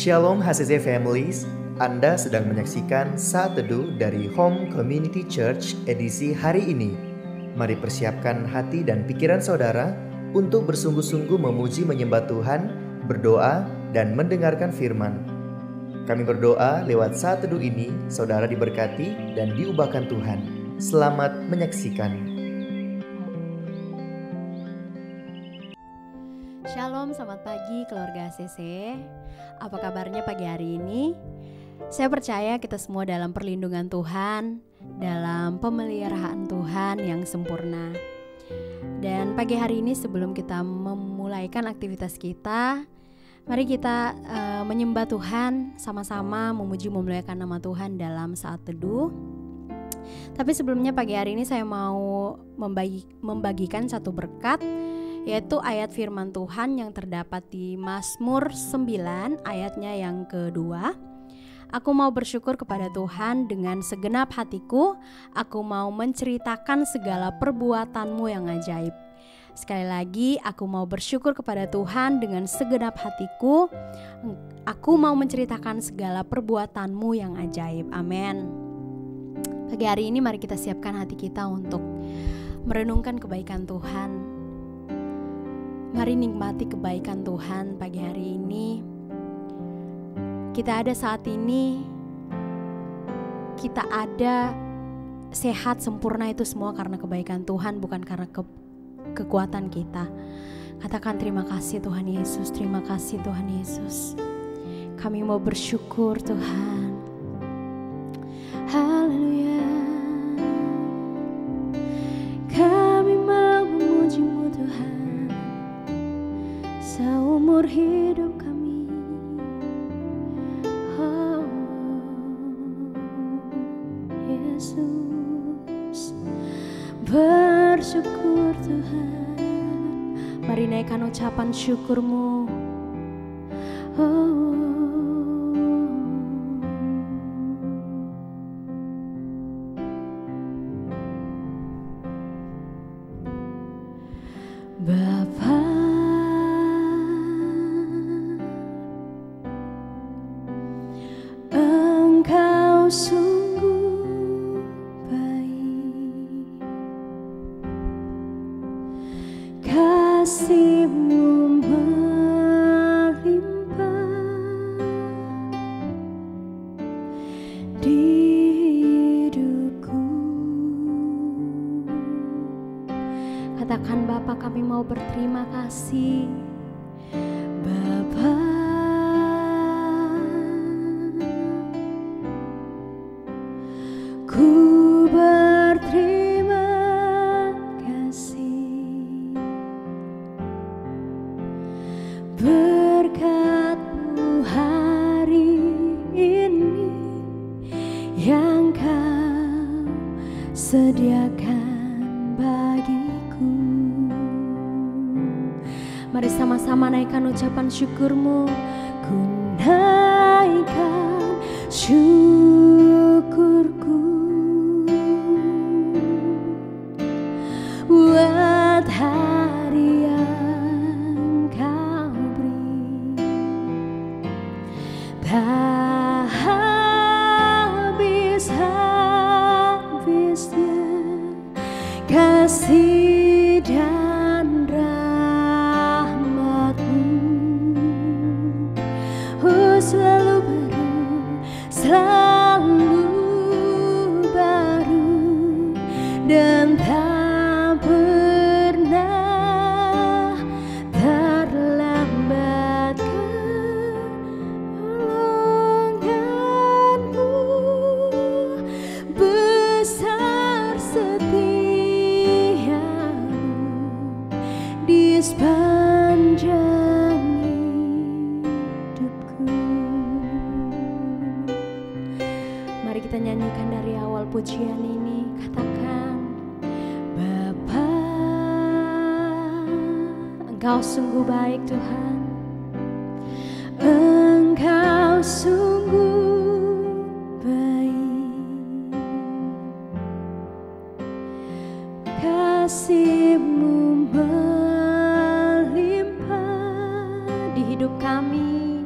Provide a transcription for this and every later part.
Shalom HCC Families, Anda sedang menyaksikan Saat Teduh dari Home Community Church edisi hari ini. Mari persiapkan hati dan pikiran saudara untuk bersungguh-sungguh memuji menyembah Tuhan, berdoa, dan mendengarkan firman. Kami berdoa lewat Saat Teduh ini, saudara diberkati dan diubahkan Tuhan. Selamat menyaksikan. Shalom, selamat pagi keluarga HCC. Apa kabarnya pagi hari ini? Saya percaya kita semua dalam perlindungan Tuhan, dalam pemeliharaan Tuhan yang sempurna. Dan pagi hari ini sebelum kita memulaikan aktivitas kita, mari kita menyembah Tuhan, sama-sama memuji memuliakan nama Tuhan dalam saat teduh. Tapi sebelumnya pagi hari ini saya mau membagikan satu berkat, yaitu ayat firman Tuhan yang terdapat di Mazmur 9 ayatnya yang kedua. Aku mau bersyukur kepada Tuhan dengan segenap hatiku, aku mau menceritakan segala perbuatan-Mu yang ajaib. Sekali lagi, aku mau bersyukur kepada Tuhan dengan segenap hatiku, aku mau menceritakan segala perbuatan-Mu yang ajaib. Amin. Pagi hari ini mari kita siapkan hati kita untuk merenungkan kebaikan Tuhan. Mari nikmati kebaikan Tuhan pagi hari ini. Kita ada saat ini, kita ada sehat sempurna itu semua karena kebaikan Tuhan, bukan karena kekuatan kita. Katakan terima kasih Tuhan Yesus, terima kasih Tuhan Yesus. Kami mau bersyukur Tuhan. Haleluya. Kami mau memuji-Mu Tuhan seumur hidup kami. Oh, Yesus, bersyukur Tuhan. Mari naikkan ucapan syukur-Mu. Oh, Bapa, Engkau sungguh baik, kasih-Mu melimpah di hidupku. Katakan Bapa, kami mau berterima kasih. Bapa, ku berterima kasih, berkat-Mu hari ini yang Kau sediakan bagiku. Mari sama-sama naikkan ucapan syukur-Mu. Ku naikkan syukurku buat hari yang Kau beri. Tak habis-habisnya kasih dan rahmat-Mu, selalu baru dan tak pernah terlambat. Pertolongan-Mu besar, setia-Mu di sepanjang hidupku. Mari kita nyanyikan dari awal pujian ini. Katakan, Bapa, Engkau sungguh baik Tuhan. Engkau sungguh baik, kasih-Mu melimpah di hidup kami.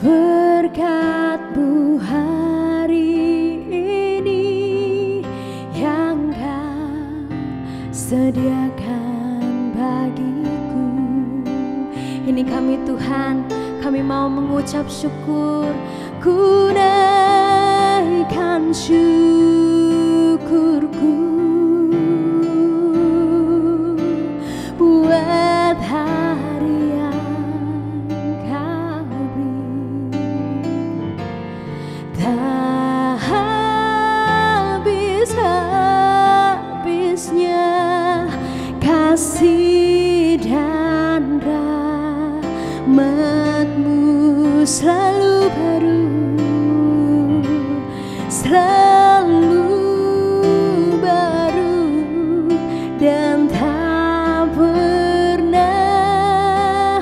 berkat-Mu hari ini yang Kau sediakan bagiku. Ini kami Tuhan, kami mau mengucap syukur, ku naikkan syukurku buat hari yang Kau beri. Tak habis-habisnya kasih dan rahmat-Mu selalu baru, selalu baru, dan tak pernah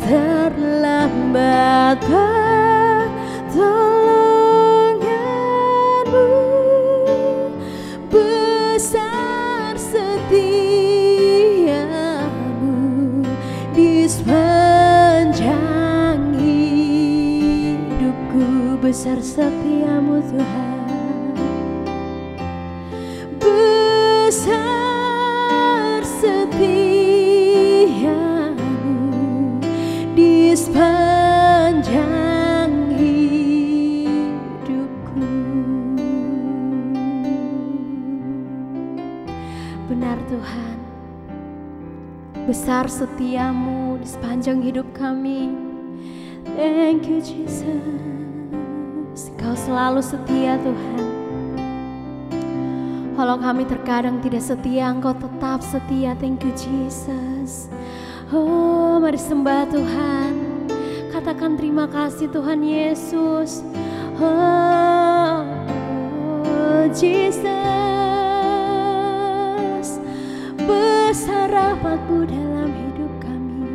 terlambat pertolongan-Mu. Besar setiamu di sepanjang hidupku. Besar setiamu Tuhan, besar setiamu di sepanjang hidupku. Benar Tuhan, besar setiamu di sepanjang hidup kami. Thank you Jesus, Kau selalu setia Tuhan. Walau kami terkadang tidak setia, Engkau tetap setia. Thank you Jesus. Oh, mari sembah Tuhan, katakan terima kasih Tuhan Yesus. Oh, Jesus, besar rahmat-Mu dalam hidup kami.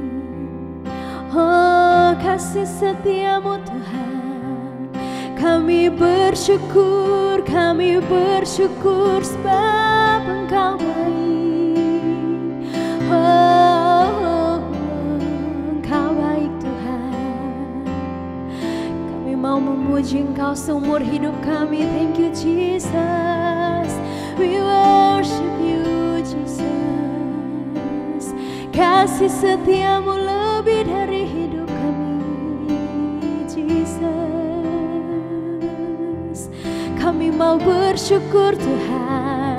Oh, kasih setiamu Tuhan, kami bersyukur sebab Engkau baik. Oh, Engkau baik Tuhan. Kami mau memuji Engkau seumur hidup kami. Thank you Jesus, we worship you Jesus. Kasih setiamu lebih dari hidup kami Jesus. Kami mau bersyukur Tuhan.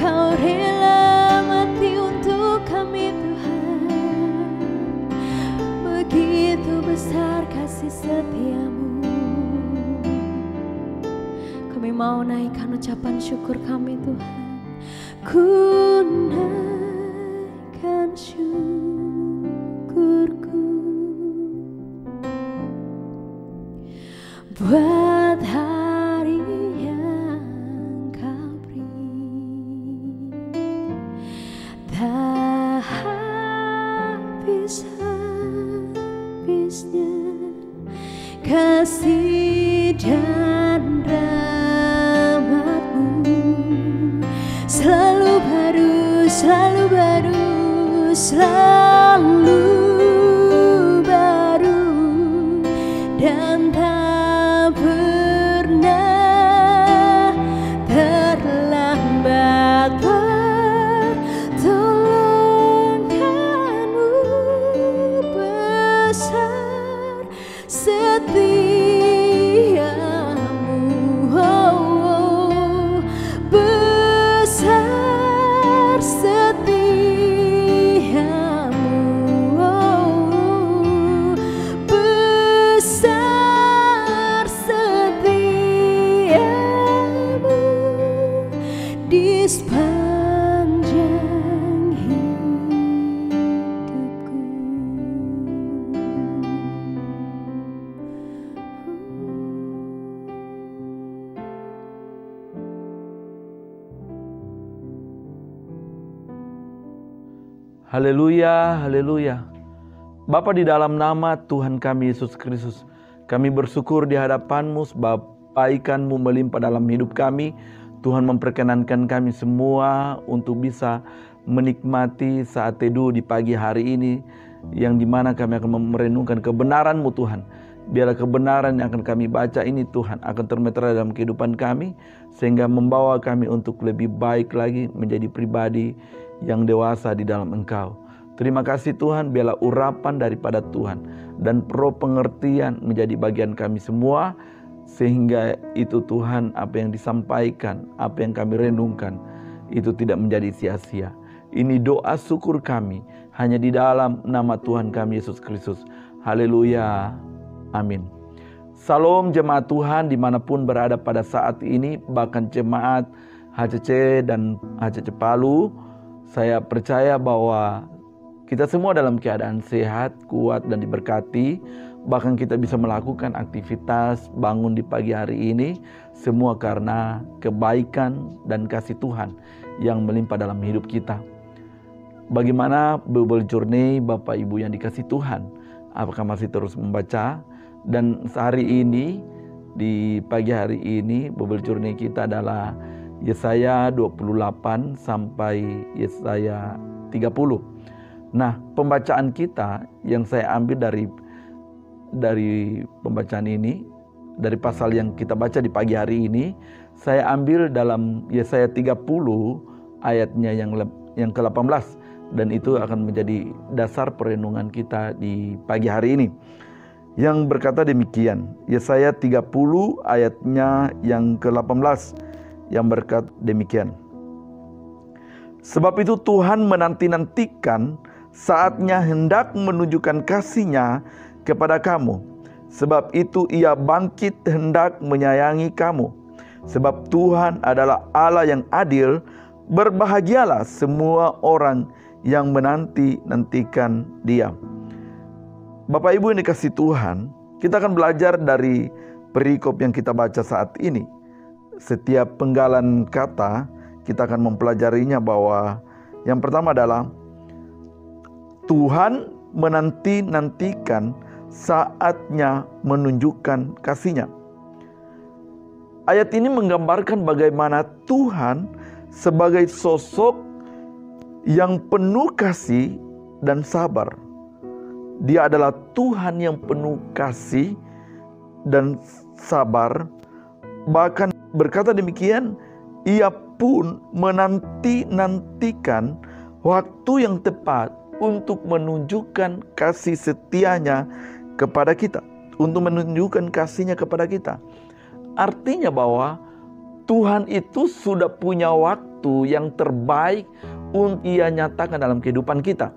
Kau rela mati untuk kami Tuhan. Begitu besar kasih setiamu. Kami mau naikkan ucapan syukur kami Tuhan. Ku naikkan syukurku buat hari yang Kau beri. Tak habis-habisnya kasih dan rahmat-Mu selalu baru, selalu baru, selalu baru, dan tak pernah terlambat pertolongan-Mu. Besar setiamu, oh, besar setiamu, oh, besar setiamu di sepanjang hidupku. Haleluya, haleluya. Bapa, di dalam nama Tuhan kami Yesus Kristus, Kami bersyukur di hadapan-Mu sebab kebaikan-Mu melimpah dalam hidup kami. Tuhan memperkenankan kami semua untuk bisa menikmati saat teduh di pagi hari ini, yang dimana kami akan merenungkan kebenaran-Mu Tuhan. Biarlah kebenaran yang akan kami baca ini Tuhan akan termeterai dalam kehidupan kami, sehingga membawa kami untuk lebih baik lagi menjadi pribadi yang dewasa di dalam Engkau. Terima kasih Tuhan, biarlah urapan daripada Tuhan dan roh pengertian menjadi bagian kami semua, sehingga itu Tuhan apa yang disampaikan, apa yang kami renungkan itu tidak menjadi sia-sia. Ini doa syukur kami hanya di dalam nama Tuhan kami Yesus Kristus. Haleluya. Amin. Salam jemaat Tuhan dimanapun berada pada saat ini, bahkan jemaat HCC dan HCC Palu. Saya percaya bahwa kita semua dalam keadaan sehat, kuat dan diberkati. Bahkan kita bisa melakukan aktivitas bangun di pagi hari ini, semua karena kebaikan dan kasih Tuhan yang melimpah dalam hidup kita. Bagaimana Bible Journey Bapak Ibu yang dikasih Tuhan? Apakah masih terus membaca? Dan hari ini, di pagi hari ini, Bible Journey kita adalah Yesaya 28 sampai Yesaya 30. Nah, pembacaan kita yang saya ambil dari pembacaan ini, dari pasal yang kita baca di pagi hari ini, saya ambil dalam Yesaya 30 ayatnya yang ke-18. Dan itu akan menjadi dasar perenungan kita di pagi hari ini. Yang berkata demikian, Yesaya 30 ayatnya yang ke-18 yang berkata demikian. Sebab itu Tuhan menanti-nantikan saatnya hendak menunjukkan kasih-Nya kepada kamu. Sebab itu Ia bangkit hendak menyayangi kamu. Sebab Tuhan adalah Allah yang adil. Berbahagialah semua orang yang menanti-nantikan Dia. Bapak Ibu yang dikasih Tuhan, kita akan belajar dari perikop yang kita baca saat ini. Setiap penggalan kata kita akan mempelajarinya, bahwa yang pertama adalah Tuhan menanti-nantikan saatnya menunjukkan kasih-Nya. Ayat ini menggambarkan bagaimana Tuhan sebagai sosok yang penuh kasih dan sabar. Dia adalah Tuhan yang penuh kasih dan sabar. Bahkan berkata demikian, Ia pun menanti-nantikan waktu yang tepat untuk menunjukkan kasih setia-Nya kepada kita, untuk menunjukkan kasih-Nya kepada kita. Artinya bahwa Tuhan itu sudah punya waktu yang terbaik untuk Ia nyatakan dalam kehidupan kita.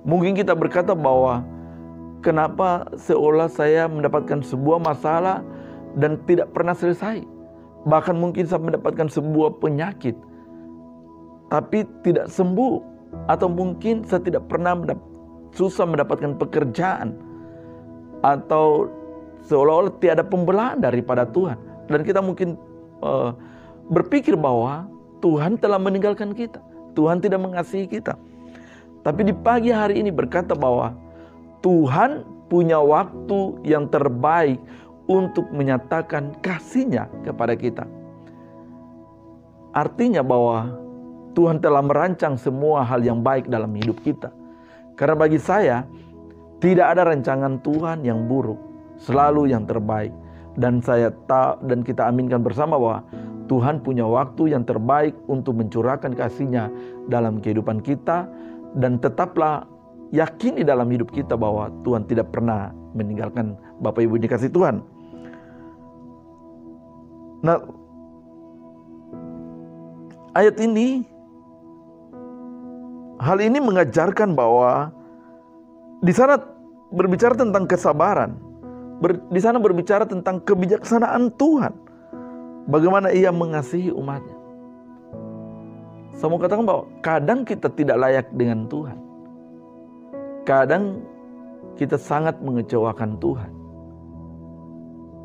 Mungkin kita berkata bahwa kenapa seolah saya mendapatkan sebuah masalah dan tidak pernah selesai. Bahkan mungkin saya mendapatkan sebuah penyakit tapi tidak sembuh. Atau mungkin saya tidak pernah susah mendapatkan pekerjaan. Atau seolah-olah tiada pembelaan daripada Tuhan. Dan kita mungkin berpikir bahwa Tuhan telah meninggalkan kita. Tuhan tidak mengasihi kita. Tapi di pagi hari ini berkata bahwa Tuhan punya waktu yang terbaik untuk menyatakan kasih-Nya kepada kita. Artinya bahwa Tuhan telah merancang semua hal yang baik dalam hidup kita. Karena bagi saya, tidak ada rancangan Tuhan yang buruk, selalu yang terbaik. Dan kita aminkan bersama bahwa Tuhan punya waktu yang terbaik untuk mencurahkan kasih-Nya dalam kehidupan kita. Dan tetaplah yakin di dalam hidup kita bahwa Tuhan tidak pernah meninggalkan Bapak Ibu yang dikasih Tuhan. Nah, ayat ini, hal ini mengajarkan bahwa di sana berbicara tentang kesabaran. Di sana berbicara tentang kebijaksanaan Tuhan. Bagaimana Ia mengasihi umat-Nya. Saya mau katakan bahwa kadang kita tidak layak dengan Tuhan. Kadang kita sangat mengecewakan Tuhan.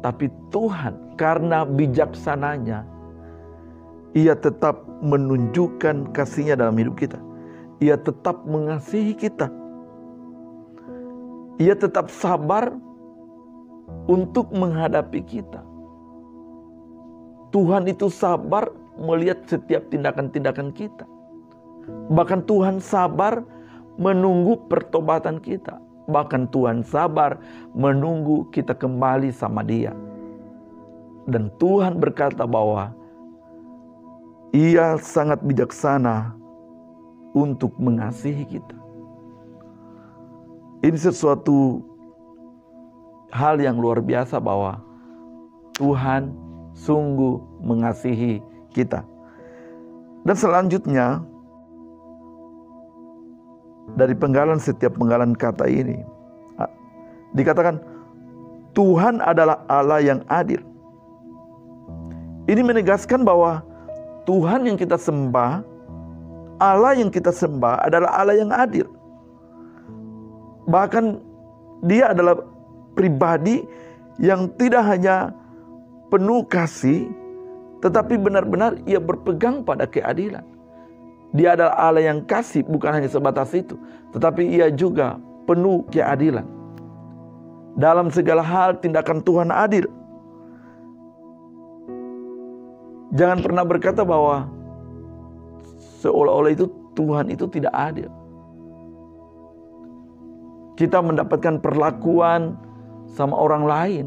Tapi Tuhan karena bijaksananya, Ia tetap menunjukkan kasih-Nya dalam hidup kita. Ia tetap mengasihi kita. Ia tetap sabar untuk menghadapi kita. Tuhan itu sabar melihat setiap tindakan-tindakan kita. Bahkan Tuhan sabar menunggu pertobatan kita. Bahkan Tuhan sabar menunggu kita kembali sama Dia. Dan Tuhan berkata bahwa Ia sangat bijaksana untuk mengasihi kita. Ini sesuatu hal yang luar biasa bahwa Tuhan sungguh mengasihi kita. Dan selanjutnya, dari setiap penggalan kata ini dikatakan Tuhan adalah Allah yang adil. Ini menegaskan bahwa Tuhan yang kita sembah, Allah yang kita sembah adalah Allah yang adil. Bahkan Dia adalah pribadi yang tidak hanya penuh kasih, tetapi benar-benar Ia berpegang pada keadilan. Dia adalah Allah yang kasih, bukan hanya sebatas itu, tetapi Ia juga penuh keadilan. Dalam segala hal tindakan Tuhan adil. Jangan pernah berkata bahwa seolah-olah itu Tuhan itu tidak adil. Kita mendapatkan perlakuan sama orang lain,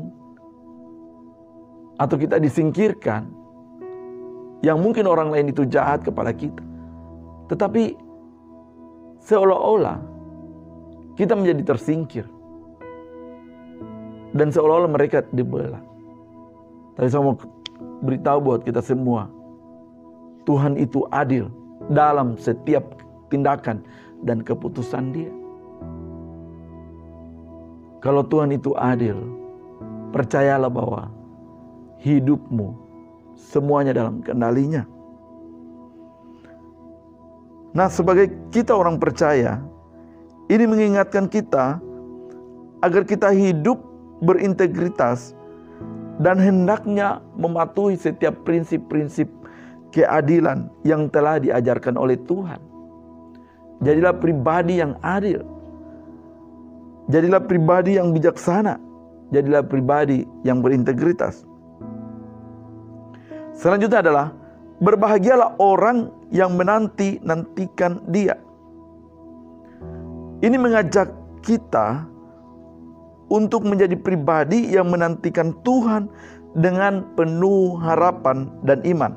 atau kita disingkirkan, yang mungkin orang lain itu jahat kepada kita. Tetapi seolah-olah kita menjadi tersingkir. Dan seolah-olah mereka dibelah. Tapi saya mau beritahu buat kita semua, Tuhan itu adil dalam setiap tindakan dan keputusan Dia. Kalau Tuhan itu adil, percayalah bahwa hidupmu semuanya dalam kendalinya. Nah, sebagai kita orang percaya, ini mengingatkan kita agar kita hidup berintegritas dan hendaknya mematuhi setiap prinsip-prinsip keadilan yang telah diajarkan oleh Tuhan. Jadilah pribadi yang adil. Jadilah pribadi yang bijaksana. Jadilah pribadi yang berintegritas. Selanjutnya adalah berbahagialah orang yang menanti-nantikan Dia. Ini mengajak kita untuk menjadi pribadi yang menantikan Tuhan dengan penuh harapan dan iman.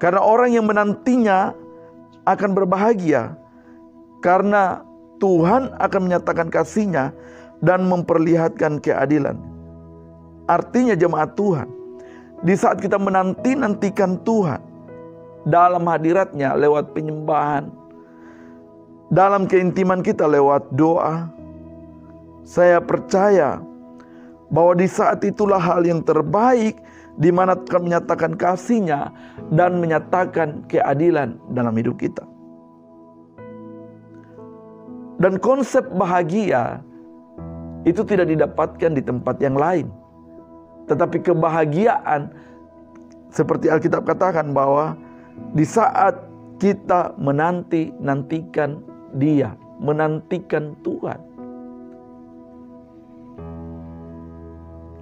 Karena orang yang menantinya akan berbahagia, karena Tuhan akan menyatakan kasih-Nya dan memperlihatkan keadilan. Artinya jemaat Tuhan, di saat kita menanti-nantikan Tuhan dalam hadirat-Nya lewat penyembahan, dalam keintiman kita lewat doa, saya percaya bahwa di saat itulah hal yang terbaik di mana Tuhan menyatakan kasih-Nya dan menyatakan keadilan dalam hidup kita. Dan konsep bahagia itu tidak didapatkan di tempat yang lain. Tetapi kebahagiaan, seperti Alkitab katakan bahwa di saat kita menanti-nantikan Dia, menantikan Tuhan.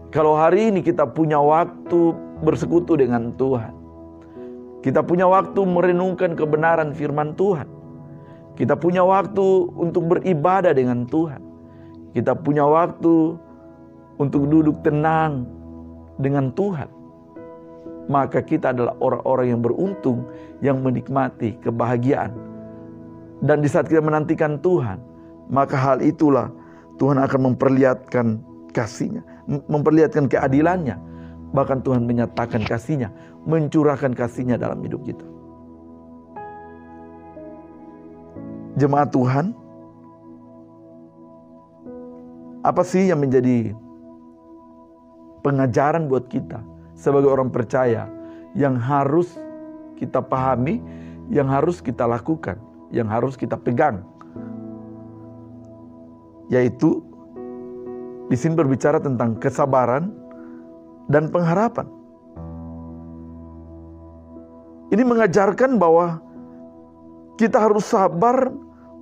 Kalau hari ini kita punya waktu bersekutu dengan Tuhan, kita punya waktu merenungkan kebenaran firman Tuhan, kita punya waktu untuk beribadah dengan Tuhan, kita punya waktu untuk duduk tenang dengan Tuhan, maka kita adalah orang-orang yang beruntung, yang menikmati kebahagiaan. Dan di saat kita menantikan Tuhan, maka hal itulah Tuhan akan memperlihatkan kasih-Nya, memperlihatkan keadilan-Nya. Bahkan Tuhan menyatakan kasih-Nya, mencurahkan kasih-Nya dalam hidup kita. Jemaat Tuhan, apa sih yang menjadi pengajaran buat kita sebagai orang percaya yang harus kita pahami, yang harus kita lakukan, yang harus kita pegang? Yaitu di sini berbicara tentang kesabaran dan pengharapan. Ini mengajarkan bahwa kita harus sabar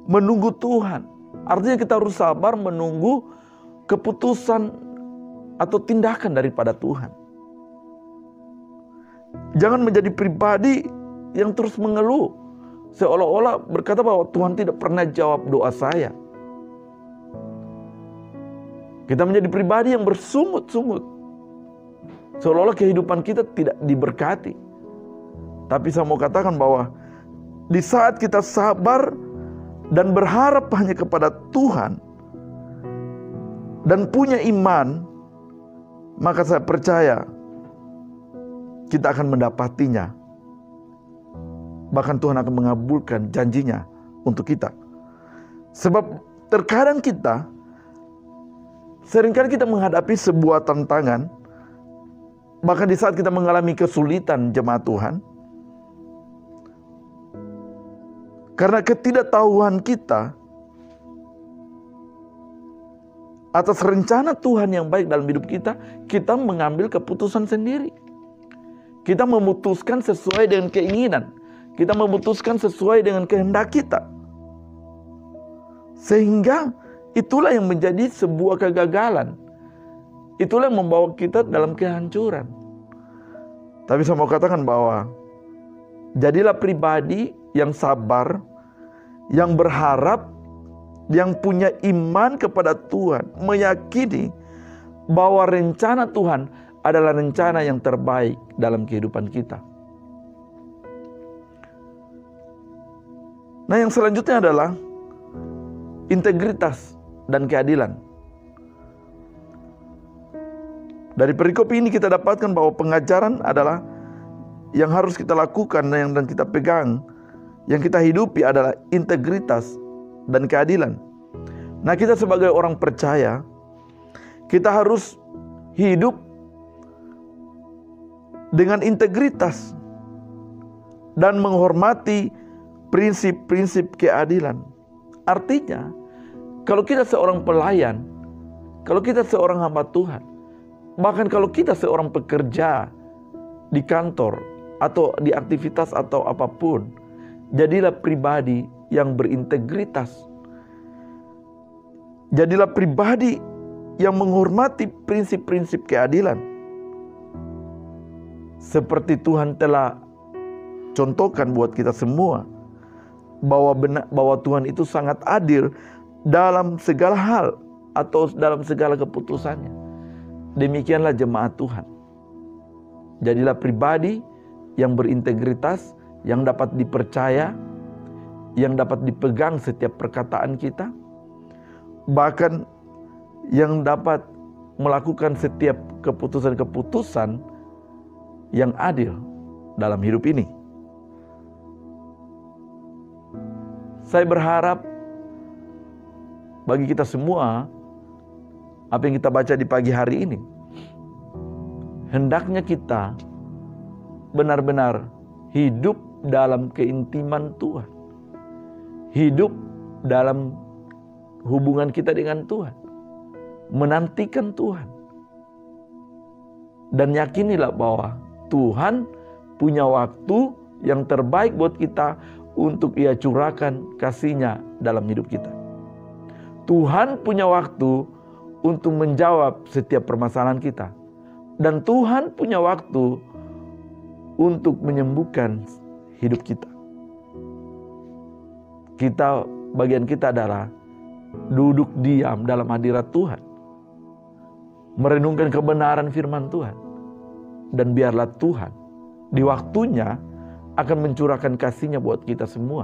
menunggu Tuhan. Artinya kita harus sabar menunggu keputusan atau tindakan daripada Tuhan. Jangan menjadi pribadi yang terus mengeluh, seolah-olah berkata bahwa Tuhan tidak pernah jawab doa saya. Kita menjadi pribadi yang bersungut-sungut, seolah-olah kehidupan kita tidak diberkati. Tapi saya mau katakan bahwa di saat kita sabar dan berharap hanya kepada Tuhan dan punya iman, maka saya percaya kita akan mendapatinya. Bahkan Tuhan akan mengabulkan janjinya untuk kita. Sebab terkadang seringkali kita menghadapi sebuah tantangan, bahkan di saat kita mengalami kesulitan, jemaat Tuhan, karena ketidaktahuan kita atas rencana Tuhan yang baik dalam hidup kita, kita mengambil keputusan sendiri. Kita memutuskan sesuai dengan keinginan. Kita memutuskan sesuai dengan kehendak kita. Sehingga itulah yang menjadi sebuah kegagalan. Itulah yang membawa kita dalam kehancuran. Tapi saya mau katakan bahwa jadilah pribadi yang sabar, yang berharap, yang punya iman kepada Tuhan, meyakini bahwa rencana Tuhan adalah rencana yang terbaik dalam kehidupan kita. Nah, yang selanjutnya adalah integritas dan keadilan. Dari perikop ini kita dapatkan bahwa pengajaran adalah yang harus kita lakukan dan kita pegang, yang kita hidupi adalah integritas dan keadilan. Nah, kita sebagai orang percaya, kita harus hidup dengan integritas dan menghormati prinsip-prinsip keadilan. Artinya, kalau kita seorang pelayan, kalau kita seorang hamba Tuhan, bahkan kalau kita seorang pekerja di kantor atau di aktivitas atau apapun, jadilah pribadi yang berintegritas. Jadilah pribadi yang menghormati prinsip-prinsip keadilan. Seperti Tuhan telah contohkan buat kita semua, bahwa Tuhan itu sangat adil dalam segala hal atau dalam segala keputusannya. Demikianlah jemaat Tuhan. Jadilah pribadi yang berintegritas, yang dapat dipercaya, yang dapat dipegang setiap perkataan kita, bahkan yang dapat melakukan setiap keputusan-keputusan yang adil dalam hidup ini. Saya berharap bagi kita semua, apa yang kita baca di pagi hari ini, hendaknya kita benar-benar hidup dalam keintiman Tuhan. Hidup dalam hubungan kita dengan Tuhan. Menantikan Tuhan. Dan yakinilah bahwa Tuhan punya waktu yang terbaik buat kita untuk Ia curahkan kasih-Nya dalam hidup kita. Tuhan punya waktu untuk menjawab setiap permasalahan kita. Dan Tuhan punya waktu untuk menyembuhkan hidup kita. Bagian kita adalah duduk diam dalam hadirat Tuhan. Merenungkan kebenaran firman Tuhan. Dan biarlah Tuhan di waktunya akan mencurahkan kasih-Nya buat kita semua.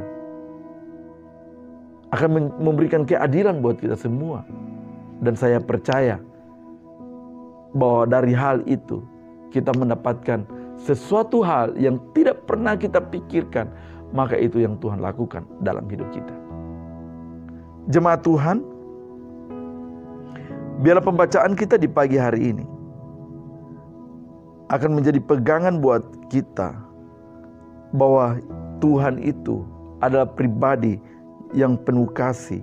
Akan memberikan keadilan buat kita semua. Dan saya percaya bahwa dari hal itu kita mendapatkan sesuatu hal yang tidak pernah kita pikirkan. Maka itu yang Tuhan lakukan dalam hidup kita. Jemaat Tuhan, biarlah pembacaan kita di pagi hari ini akan menjadi pegangan buat kita bahwa Tuhan itu adalah pribadi yang penuh kasih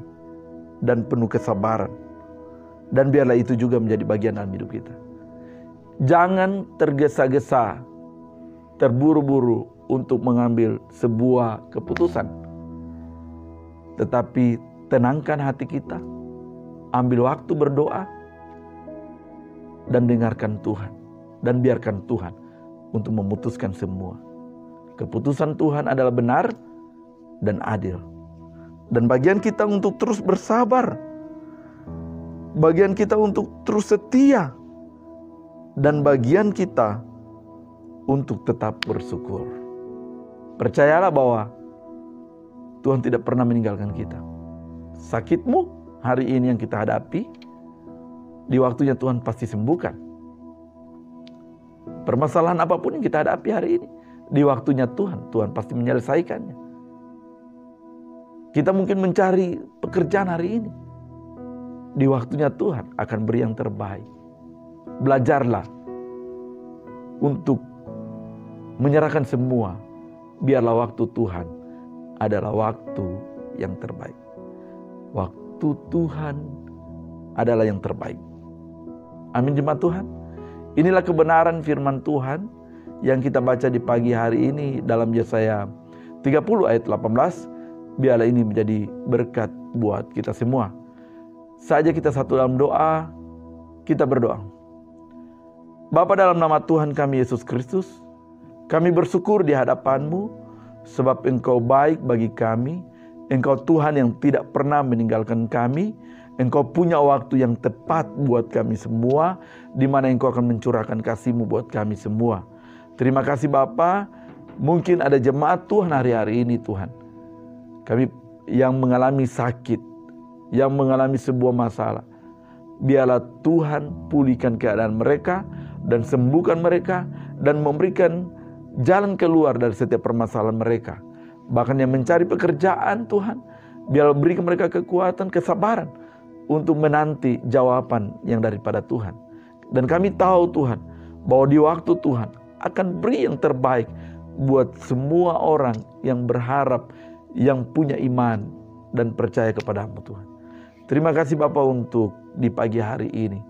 dan penuh kesabaran. Dan biarlah itu juga menjadi bagian dalam hidup kita. Jangan tergesa-gesa, terburu-buru untuk mengambil sebuah keputusan. Tetapi tenangkan hati kita, ambil waktu berdoa, dan dengarkan Tuhan. Dan biarkan Tuhan untuk memutuskan semua. Keputusan Tuhan adalah benar dan adil. Dan bagian kita untuk terus bersabar. Bagian kita untuk terus setia. Dan bagian kita untuk tetap bersyukur. Percayalah bahwa Tuhan tidak pernah meninggalkan kita. Sakitmu hari ini yang kita hadapi, di waktunya Tuhan pasti sembuhkan. Permasalahan apapun yang kita hadapi hari ini, di waktunya Tuhan pasti menyelesaikannya. Kita mungkin mencari pekerjaan hari ini, di waktunya Tuhan akan beri yang terbaik. Belajarlah untuk menyerahkan semua. Biarlah waktu Tuhan adalah waktu yang terbaik. Waktu Tuhan adalah yang terbaik. Amin jemaat Tuhan. Inilah kebenaran firman Tuhan yang kita baca di pagi hari ini dalam Yesaya 30 ayat 18. Biarlah ini menjadi berkat buat kita semua. Saja kita satu dalam doa, kita berdoa. Bapa, dalam nama Tuhan kami Yesus Kristus, kami bersyukur di hadapan-Mu sebab Engkau baik bagi kami. Engkau Tuhan yang tidak pernah meninggalkan kami. Engkau punya waktu yang tepat buat kami semua, di mana Engkau akan mencurahkan kasih-Mu buat kami semua. Terima kasih Bapa. Mungkin ada jemaat Tuhan hari-hari ini Tuhan, kami yang mengalami sakit, yang mengalami sebuah masalah. Biarlah Tuhan pulihkan keadaan mereka dan sembuhkan mereka dan memberikan jalan keluar dari setiap permasalahan mereka. Bahkan yang mencari pekerjaan Tuhan, biarlah berikan mereka kekuatan, kesabaran untuk menanti jawaban yang daripada Tuhan. Dan kami tahu Tuhan, bahwa di waktu Tuhan akan beri yang terbaik buat semua orang yang berharap, yang punya iman dan percaya kepada-Mu Tuhan. Terima kasih Bapa untuk di pagi hari ini.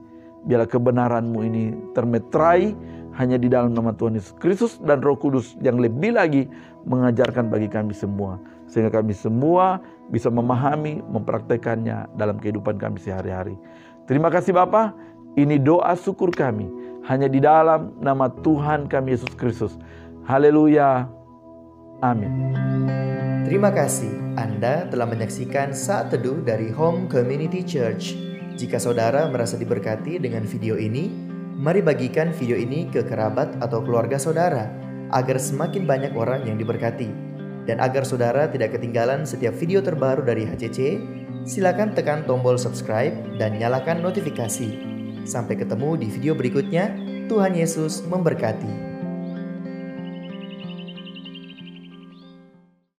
Biarlah kebenaran-Mu ini termeterai hanya di dalam nama Tuhan Yesus Kristus dan Roh Kudus yang lebih lagi mengajarkan bagi kami semua. Sehingga kami semua bisa memahami, mempraktekannya dalam kehidupan kami sehari-hari. Terima kasih Bapa. Ini doa syukur kami hanya di dalam nama Tuhan kami Yesus Kristus. Haleluya. Amin. Terima kasih Anda telah menyaksikan Saat Teduh dari Home Community Church. Jika saudara merasa diberkati dengan video ini, mari bagikan video ini ke kerabat atau keluarga saudara, agar semakin banyak orang yang diberkati. Dan agar saudara tidak ketinggalan setiap video terbaru dari HCC, silakan tekan tombol subscribe dan nyalakan notifikasi. Sampai ketemu di video berikutnya. Tuhan Yesus memberkati.